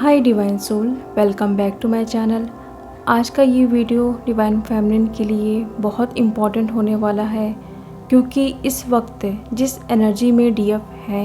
Hi divine soul, welcome back to my channel. आज का ये वीडियो डिवाइन फेमिनिन के लिए बहुत इम्पॉर्टेंट होने वाला है, क्योंकि इस वक्त जिस एनर्जी में डीएफ है,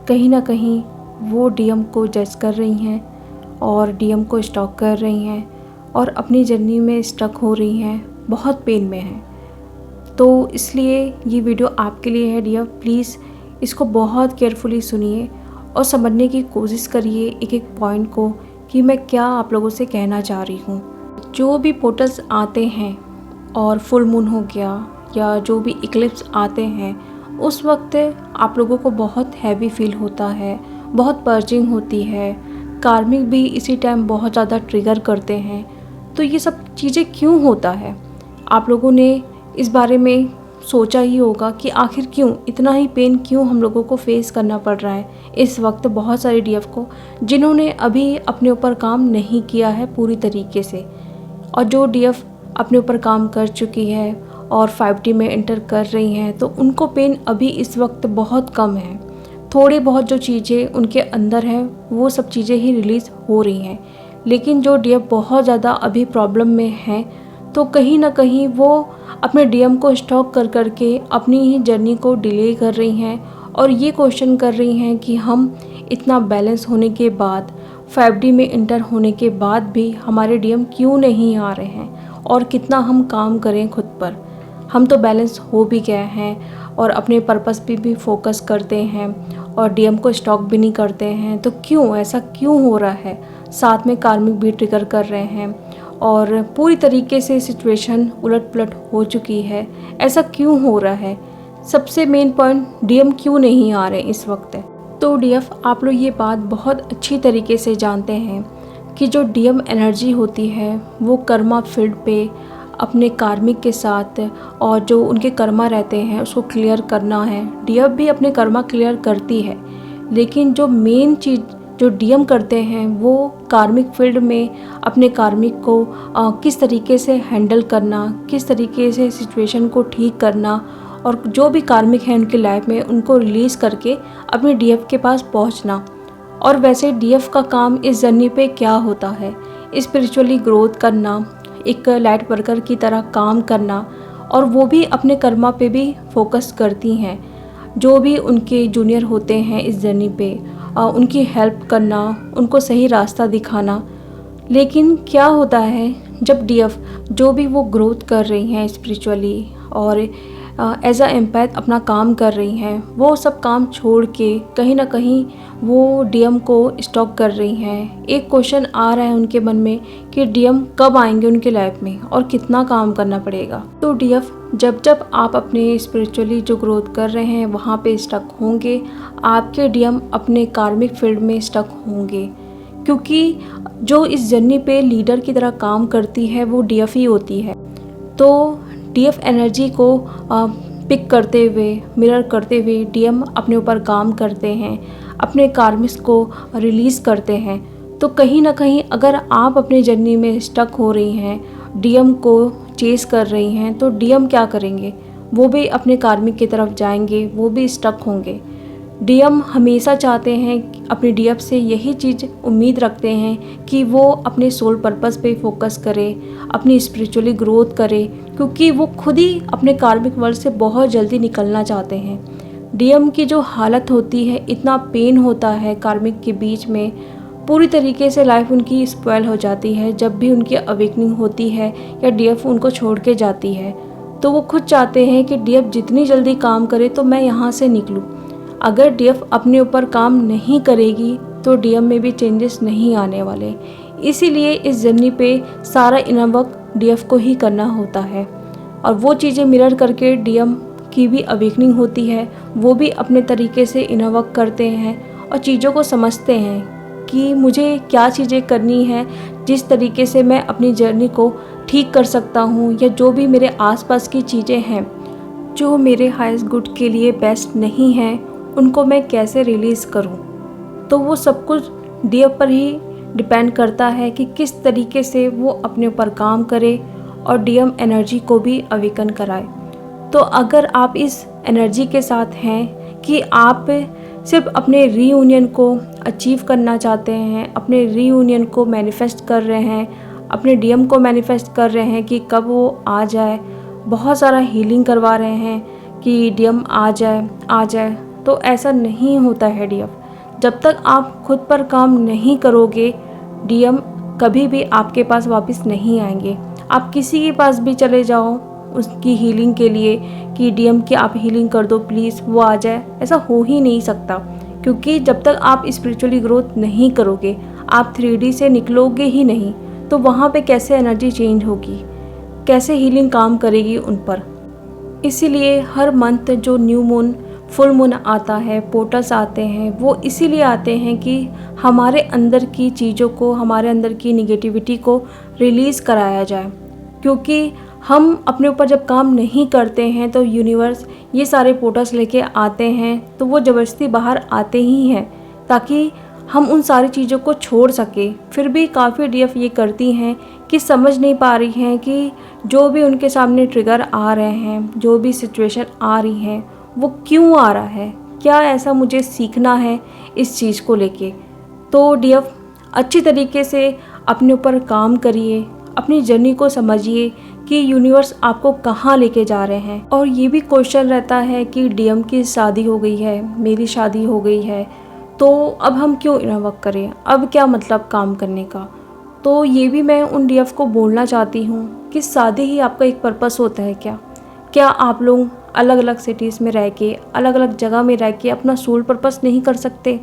कहीं ना कहीं वो डीएम को जज कर रही हैं और डीएम को स्टॉक कर रही हैं और अपनी जर्नी में स्टक हो रही हैं, बहुत पेन में हैं। तो इसलिए ये वीडियो आपके लिए है डियर। प्लीज़ इसको बहुत केयरफुली सुनिए और समझने की कोशिश करिए एक एक पॉइंट को कि मैं क्या आप लोगों से कहना चाह रही हूँ। जो भी पोर्टल्स आते हैं और फुल मून हो गया या जो भी इक्लिप्स आते हैं, उस वक्त आप लोगों को बहुत हैवी फील होता है, बहुत पर्जिंग होती है। कार्मिक भी इसी टाइम बहुत ज़्यादा ट्रिगर करते हैं। तो ये सब चीज़ें क्यों होता है, आप लोगों ने इस बारे में सोचा ही होगा कि आखिर क्यों इतना ही पेन क्यों हम लोगों को फेस करना पड़ रहा है इस वक्त। बहुत सारे डीएफ को जिन्होंने अभी अपने ऊपर काम नहीं किया है पूरी तरीके से, और जो डीएफ अपने ऊपर काम कर चुकी है और 5D में एंटर कर रही हैं, तो उनको पेन अभी इस वक्त बहुत कम है। थोड़ी बहुत जो चीज़ें उनके अंदर हैं वो सब चीज़ें ही रिलीज़ हो रही हैं। लेकिन जो डीएफ बहुत ज़्यादा अभी प्रॉब्लम में हैं, तो कहीं ना कहीं वो अपने डीएम को स्टॉक कर करके अपनी ही जर्नी को डिले कर रही हैं और ये क्वेश्चन कर रही हैं कि हम इतना बैलेंस होने के बाद, 5D में इंटर होने के बाद भी हमारे डीएम क्यों नहीं आ रहे हैं और कितना हम काम करें खुद पर। हम तो बैलेंस हो भी गए हैं और अपने पर्पस पे भी फोकस करते हैं और डीएम को स्टॉक भी नहीं करते हैं, तो क्यों ऐसा क्यों हो रहा है। साथ में कार्मिक भी ट्रिगर कर रहे हैं और पूरी तरीके से सिचुएशन उलट पुलट हो चुकी है। ऐसा क्यों हो रहा है? सबसे मेन पॉइंट, डीएम क्यों नहीं आ रहे इस वक्त। तो डीएफ आप लोग ये बात बहुत अच्छी तरीके से जानते हैं कि जो डीएम एनर्जी होती है वो कर्मा फील्ड पे अपने कार्मिक के साथ और जो उनके कर्मा रहते हैं उसको क्लियर करना है। डीएफ भी अपने कर्मा क्लियर करती है, लेकिन जो मेन चीज़ जो डीएम करते हैं वो कार्मिक फील्ड में अपने कार्मिक को किस तरीके से हैंडल करना, किस तरीके से सिचुएशन को ठीक करना, और जो भी कार्मिक हैं उनकी लाइफ में उनको रिलीज़ करके अपने डीएफ के पास पहुंचना। और वैसे डीएफ का काम इस जर्नी पे क्या होता है, स्पिरिचुअली ग्रोथ करना, एक लाइट वर्कर की तरह काम करना, और वो भी अपने कर्मा पे भी फोकस करती हैं। जो भी उनके जूनियर होते हैं इस जर्नी पे उनकी हेल्प करना, उनको सही रास्ता दिखाना। लेकिन क्या होता है, जब डीएफ जो भी वो ग्रोथ कर रही हैं स्पिरिचुअली और एज अ एम्पैथ अपना काम कर रही हैं, वो सब काम छोड़ के कहीं ना कहीं वो डीएम को स्टॉक कर रही हैं। एक क्वेश्चन आ रहा है उनके मन में कि डीएम कब आएंगे उनकी लाइफ में और कितना काम करना पड़ेगा। तो डीएफ जब जब आप अपने स्पिरिचुअली जो ग्रोथ कर रहे हैं वहाँ पे स्टक होंगे, आपके डीएम अपने कार्मिक फील्ड में स्टक होंगे, क्योंकि जो इस जर्नी पे लीडर की तरह काम करती है वो डीएफ ही होती है। तो डीएफ एनर्जी को पिक करते हुए, मिरर करते हुए डीएम अपने ऊपर काम करते हैं, अपने कार्मिक्स को रिलीज़ करते हैं। तो कहीं ना कहीं अगर आप अपने जर्नी में स्टक हो रही हैं, डीएम को चेस कर रही हैं, तो डीएम क्या करेंगे, वो भी अपने कार्मिक की तरफ जाएंगे, वो भी स्टक होंगे। डीएम हमेशा चाहते हैं, अपने डीएफ से यही चीज़ उम्मीद रखते हैं कि वो अपने सोल पर्पस पे फोकस करे, अपनी स्पिरिचुअली ग्रोथ करे, क्योंकि वो खुद ही अपने कार्मिक वर्ल्ड से बहुत जल्दी निकलना चाहते हैं। डीएम की जो हालत होती है, इतना पेन होता है कार्मिक के बीच में, पूरी तरीके से लाइफ उनकी स्पॉइल हो जाती है जब भी उनकी अवेकनिंग होती है या डीएफ उनको छोड़ के जाती है। तो वो खुद चाहते हैं कि डीएफ जितनी जल्दी काम करे तो मैं यहाँ से निकलूँ। अगर डीएफ अपने ऊपर काम नहीं करेगी तो डीएम में भी चेंजेस नहीं आने वाले। इसीलिए इस जर्नी पे सारा इनर वर्क डीएफ को ही करना होता है, और वो चीज़ें मिरर करके डीएम की भी अवेकनिंग होती है। वो भी अपने तरीके से इनर वर्क करते हैं और चीज़ों को समझते हैं कि मुझे क्या चीज़ें करनी है, जिस तरीके से मैं अपनी जर्नी को ठीक कर सकता हूँ, या जो भी मेरे आसपास की चीज़ें हैं जो मेरे हाईएस्ट गुड के लिए बेस्ट नहीं हैं, उनको मैं कैसे रिलीज़ करूं। तो वो सब कुछ डीएफ पर ही डिपेंड करता है कि किस तरीके से वो अपने ऊपर काम करे और डीएम एनर्जी को भी अवेकन कराए। तो अगर आप इस एनर्जी के साथ हैं कि आप सिर्फ अपने रीयूनियन को अचीव करना चाहते हैं, अपने रीयूनियन को मैनिफेस्ट कर रहे हैं, अपने डीएम को मैनिफेस्ट कर रहे हैं कि कब वो आ जाए। बहुत सारा हीलिंग करवा रहे हैं कि डीएम आ जाए आ जाए। तो ऐसा नहीं होता है डीएम। जब तक आप खुद पर काम नहीं करोगे, डीएम कभी भी आपके पास वापस नहीं आएंगे। आप किसी के पास भी चले जाओ उसकी हीलिंग के लिए कि डीएम की आप हीलिंग कर दो प्लीज़, वो आ जाए, ऐसा हो ही नहीं सकता। क्योंकि जब तक आप स्पिरिचुअली ग्रोथ नहीं करोगे, आप 3D से निकलोगे ही नहीं, तो वहाँ पे कैसे एनर्जी चेंज होगी, कैसे हीलिंग काम करेगी उन पर। इसीलिए हर मंथ जो न्यू मून, फुल मून आता है, पोर्टल्स आते हैं, वो इसीलिए आते हैं कि हमारे अंदर की चीज़ों को, हमारे अंदर की निगेटिविटी को रिलीज़ कराया जाए। क्योंकि हम अपने ऊपर जब काम नहीं करते हैं तो यूनिवर्स ये सारे पोर्टल्स लेके आते हैं, तो वो ज़बरदस्ती बाहर आते ही हैं ताकि हम उन सारी चीज़ों को छोड़ सके। फिर भी काफ़ी डीएफ ये करती हैं कि समझ नहीं पा रही हैं कि जो भी उनके सामने ट्रिगर आ रहे हैं, जो भी सिचुएशन आ रही हैं, वो क्यों आ रहा है, क्या ऐसा मुझे सीखना है इस चीज़ को लेके। तो डीएफ अच्छी तरीके से अपने ऊपर काम करिए, अपनी जर्नी को समझिए कि यूनिवर्स आपको कहाँ लेके जा रहे हैं। और ये भी क्वेश्चन रहता है कि डीएम की शादी हो गई है, मेरी शादी हो गई है, तो अब हम क्यों इनर वर्क करें, अब क्या मतलब काम करने का। तो ये भी मैं उन डीएफ को बोलना चाहती हूँ कि शादी ही आपका एक पर्पस होता है क्या आप लोग अलग अलग सिटीज़ में रह के, अलग अलग जगह में रह के अपना सोल पर्पस नहीं कर सकते।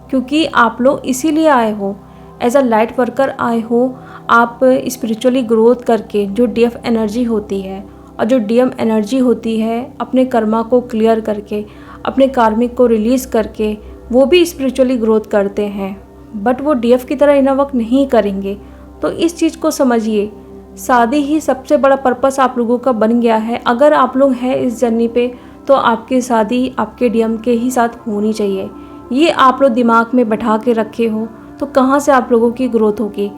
क्योंकि आप लोग इसीलिए आए हो, एज अ लाइट वर्कर आए हो, आप स्पिरिचुअली ग्रोथ करके जो डीएफ एनर्जी होती है और जो डीएम एनर्जी होती है, अपने कर्मा को क्लियर करके, अपने कार्मिक को रिलीज़ करके वो भी स्पिरिचुअली ग्रोथ करते हैं। बट वो डीएफ की तरह इनर वर्क नहीं करेंगे। तो इस चीज़ को समझिए, शादी ही सबसे बड़ा पर्पस आप लोगों का बन गया है। अगर आप लोग हैं इस जर्नी पे, तो आपकी शादी आपके डीएम के ही साथ होनी चाहिए। ये आप लोग दिमाग में बैठा के रखे हो तो कहाँ से आप लोगों की ग्रोथ होगी।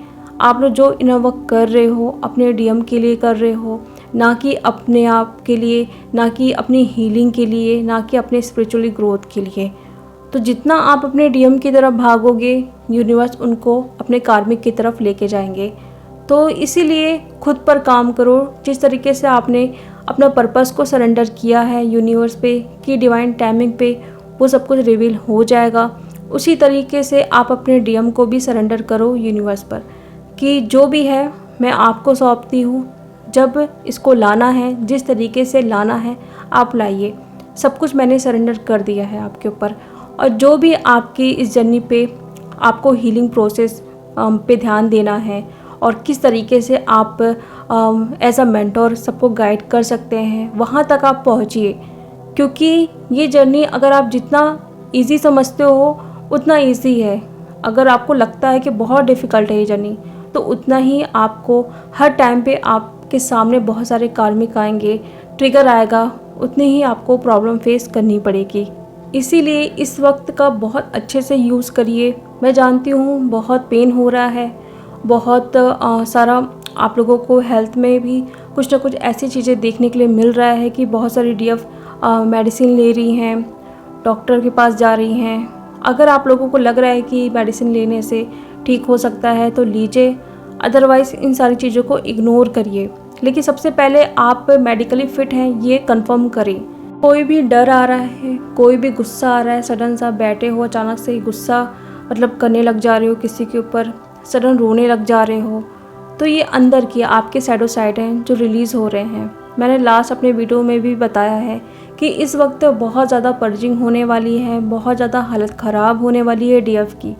आप लोग जो इनर वर्क कर रहे हो अपने डीएम के लिए कर रहे हो, ना कि अपने आप के लिए, ना कि अपनी हीलिंग के लिए, ना कि अपने स्पिरिचुअली ग्रोथ के लिए। तो जितना आप अपने डीएम की तरफ भागोगे, यूनिवर्स उनको अपने कार्मिक की तरफ लेके जाएंगे। तो इसीलिए खुद पर काम करो। जिस तरीके से आपने अपना पर्पस को सरेंडर किया है यूनिवर्स पे कि डिवाइन टाइमिंग पे वो सब कुछ रिवील हो जाएगा, उसी तरीके से आप अपने डीएम को भी सरेंडर करो यूनिवर्स पर कि जो भी है मैं आपको सौंपती हूँ। जब इसको लाना है, जिस तरीके से लाना है आप लाइए। सब कुछ मैंने सरेंडर कर दिया है आपके ऊपर। और जो भी आपकी इस जर्नी पे आपको हीलिंग प्रोसेस पे ध्यान देना है और किस तरीके से आप एज अ मेंटोर सबको गाइड कर सकते हैं, वहाँ तक आप पहुँचिए। क्योंकि ये जर्नी अगर आप जितना इजी समझते हो उतना इजी है। अगर आपको लगता है कि बहुत डिफ़िकल्ट है ये जर्नी, तो उतना ही आपको हर टाइम पे आपके सामने बहुत सारे कार्मिक आएंगे, ट्रिगर आएगा, उतनी ही आपको प्रॉब्लम फेस करनी पड़ेगी। इसीलिए इस वक्त का बहुत अच्छे से यूज़ करिए। मैं जानती हूँ बहुत पेन हो रहा है, बहुत सारा आप लोगों को हेल्थ में भी कुछ ना कुछ ऐसी चीज़ें देखने के लिए मिल रहा है कि बहुत सारी डीएफ मेडिसिन ले रही हैं, डॉक्टर के पास जा रही हैं। अगर आप लोगों को लग रहा है कि मेडिसिन लेने से ठीक हो सकता है तो लीजिए, अदरवाइज़ इन सारी चीज़ों को इग्नोर करिए। लेकिन सबसे पहले आप मेडिकली फ़िट हैं ये कंफर्म करें। कोई भी डर आ रहा है, कोई भी गुस्सा आ रहा है, सडन सा बैठे हो अचानक से गुस्सा मतलब करने लग जा रहे हो किसी के ऊपर, सडन रोने लग जा रहे हो, तो ये अंदर की आपके शैडो साइड हैं जो रिलीज़ हो रहे हैं। मैंने लास्ट अपने वीडियो में भी बताया है कि इस वक्त बहुत ज़्यादा पर्जिंग होने वाली है, बहुत ज़्यादा हालत ख़राब होने वाली है डीएफ की।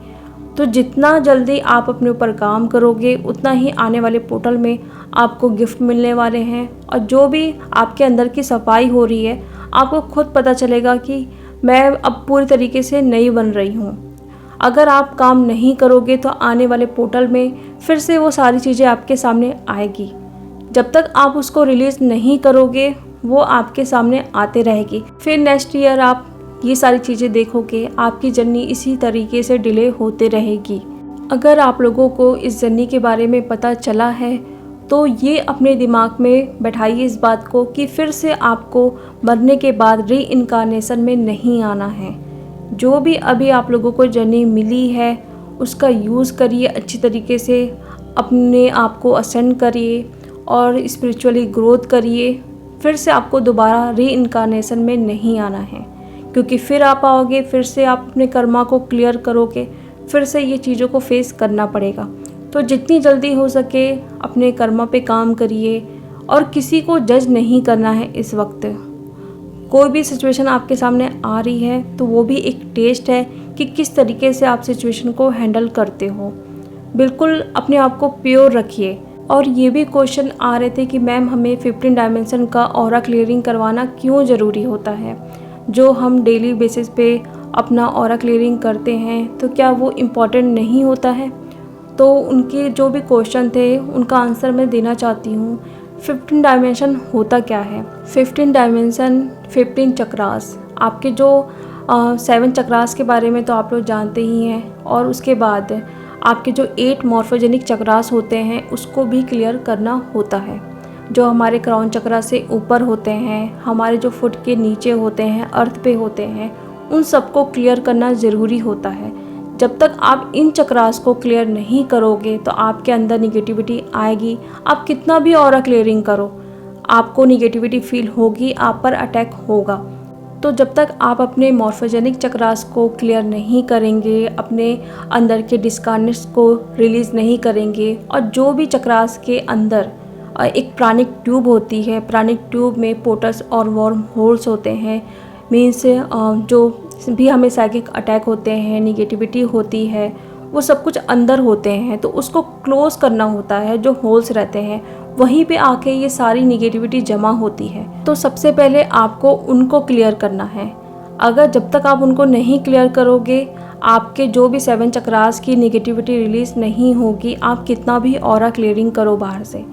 तो जितना जल्दी आप अपने ऊपर काम करोगे उतना ही आने वाले पोर्टल में आपको गिफ्ट मिलने वाले हैं। और जो भी आपके अंदर की सफाई हो रही है, आपको खुद पता चलेगा कि मैं अब पूरी तरीके से नई बन रही हूँ। अगर आप काम नहीं करोगे तो आने वाले पोर्टल में फिर से वो सारी चीज़ें आपके सामने आएगी। जब तक आप उसको रिलीज़ नहीं करोगे वो आपके सामने आते रहेगी। फिर नेक्स्ट ईयर आप ये सारी चीज़ें देखोगे, आपकी जर्नी इसी तरीके से डिले होते रहेगी। अगर आप लोगों को इस जर्नी के बारे में पता चला है तो ये अपने दिमाग में बैठाइए इस बात को कि फिर से आपको मरने के बाद री इनकारनेशन में नहीं आना है। जो भी अभी आप लोगों को जर्नी मिली है उसका यूज़ करिए अच्छी तरीके से, अपने आप को असेंड करिए और स्पिरिचुअली ग्रोथ करिए। फिर से आपको दोबारा रीइंकार्नेशन में नहीं आना है, क्योंकि फिर आप आओगे, फिर से आप अपने कर्मा को क्लियर करोगे, फिर से ये चीज़ों को फेस करना पड़ेगा। तो जितनी जल्दी हो सके अपने कर्मा पे काम करिए और किसी को जज नहीं करना है। इस वक्त कोई भी सिचुएशन आपके सामने आ रही है तो वो भी एक टेस्ट है कि किस तरीके से आप सिचुएशन को हैंडल करते हो। बिल्कुल अपने आप को प्योर रखिए। और ये भी क्वेश्चन आ रहे थे कि मैम हमें 15 डायमेंशन का ऑरा क्लियरिंग करवाना क्यों ज़रूरी होता है। जो हम डेली बेसिस पे अपना ऑरा क्लियरिंग करते हैं तो क्या वो इम्पॉर्टेंट नहीं होता है। तो उनके जो भी क्वेश्चन थे उनका आंसर मैं देना चाहती हूँ। 15 डायमेंशन होता क्या है। 15 डायमेंशन 15 चक्रास, आपके जो 7 चक्रास के बारे में तो आप लोग जानते ही हैं, और उसके बाद आपके जो 8 मॉर्फोजेनिक चक्रास होते हैं उसको भी क्लियर करना होता है। जो हमारे क्राउन चक्रा से ऊपर होते हैं, हमारे जो फुट के नीचे होते हैं, अर्थ पे होते हैं, उन सबको क्लियर करना ज़रूरी होता है। जब तक आप इन चक्रास को क्लियर नहीं करोगे तो आपके अंदर निगेटिविटी आएगी। आप कितना भी ऑरा क्लियरिंग करो, आपको निगेटिविटी फील होगी, आप पर अटैक होगा। तो जब तक आप अपने मॉर्फोजेनिक चक्रास को क्लियर नहीं करेंगे, अपने अंदर के डिस्कार्नेट्स को रिलीज़ नहीं करेंगे, और जो भी चक्रास के अंदर एक प्राणिक ट्यूब होती है, प्राणिक ट्यूब में पोर्टल्स और वर्म होल्स होते हैं, मीन्स जो भी हमें साइकिक अटैक होते हैं, निगेटिविटी होती है, वो सब कुछ अंदर होते हैं। तो उसको क्लोज करना होता है। जो होल्स रहते हैं वहीं पे आके ये सारी निगेटिविटी जमा होती है। तो सबसे पहले आपको उनको क्लियर करना है। अगर जब तक आप उनको नहीं क्लियर करोगे, आपके जो भी 7 चक्रास की निगेटिविटी रिलीज़ नहीं होगी, आप कितना भी ऑरा क्लियरिंग करो बाहर से।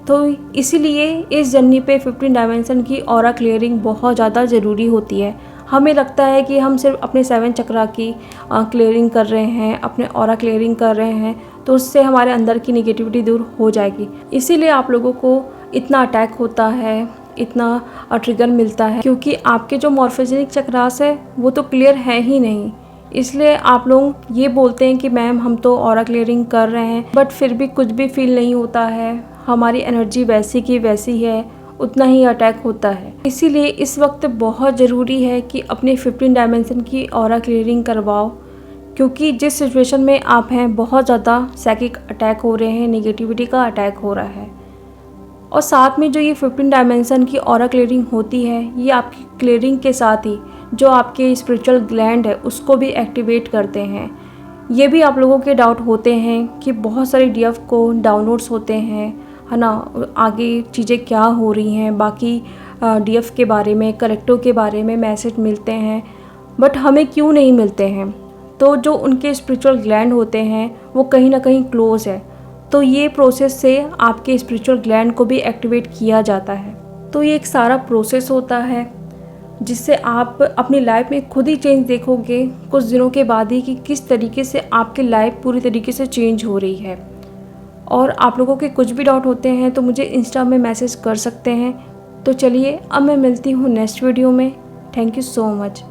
तो इसीलिए इस जर्नी पे 15 डायमेंशन की ऑरा क्लियरिंग बहुत ज़्यादा ज़रूरी होती है। हमें लगता है कि हम सिर्फ अपने 7 चक्रा की क्लियरिंग कर रहे हैं, अपने ऑरा क्लियरिंग कर रहे हैं, तो उससे हमारे अंदर की निगेटिविटी दूर हो जाएगी। इसीलिए आप लोगों को इतना अटैक होता है, इतना ट्रिगर मिलता है, क्योंकि आपके जो मॉर्फोजेनिक चक्रास है वो तो क्लियर है ही नहीं। इसलिए आप लोग ये बोलते हैं कि मैम हम तो ऑरा क्लियरिंग कर रहे हैं, बट फिर भी कुछ भी फील नहीं होता है, हमारी एनर्जी वैसी की वैसी है, उतना ही अटैक होता है। इसीलिए इस वक्त बहुत ज़रूरी है कि अपने 15 डायमेंशन की ऑरा क्लियरिंग करवाओ, क्योंकि जिस सिचुएशन में आप हैं बहुत ज़्यादा साइकिक अटैक हो रहे हैं, निगेटिविटी का अटैक हो रहा है। और साथ में जो ये 15 डायमेंशन की ऑरा क्लियरिंग होती है, ये आपकी क्लियरिंग के साथ ही जो आपके स्पिरिचुअल ग्लैंड है उसको भी एक्टिवेट करते हैं। ये भी आप लोगों के डाउट होते हैं कि बहुत सारे डीएफ को डाउनलोड्स होते हैं, है ना, आगे चीज़ें क्या हो रही हैं, बाकी डीएफ के बारे में, कलेक्टो के बारे में मैसेज मिलते हैं, बट हमें क्यों नहीं मिलते हैं। तो जो उनके स्पिरिचुअल ग्लैंड होते हैं वो कहीं ना कहीं क्लोज है। तो ये प्रोसेस से आपके स्पिरिचुअल ग्लैंड को भी एक्टिवेट किया जाता है। तो ये एक सारा प्रोसेस होता है जिससे आप अपनी लाइफ में खुद ही चेंज देखोगे कुछ दिनों के बाद ही कि किस तरीके से आपकी लाइफ पूरी तरीके से चेंज हो रही है। और आप लोगों के कुछ भी डाउट होते हैं तो मुझे इंस्टा में मैसेज कर सकते हैं। तो चलिए अब मैं मिलती हूँ नेक्स्ट वीडियो में। Thank you so much.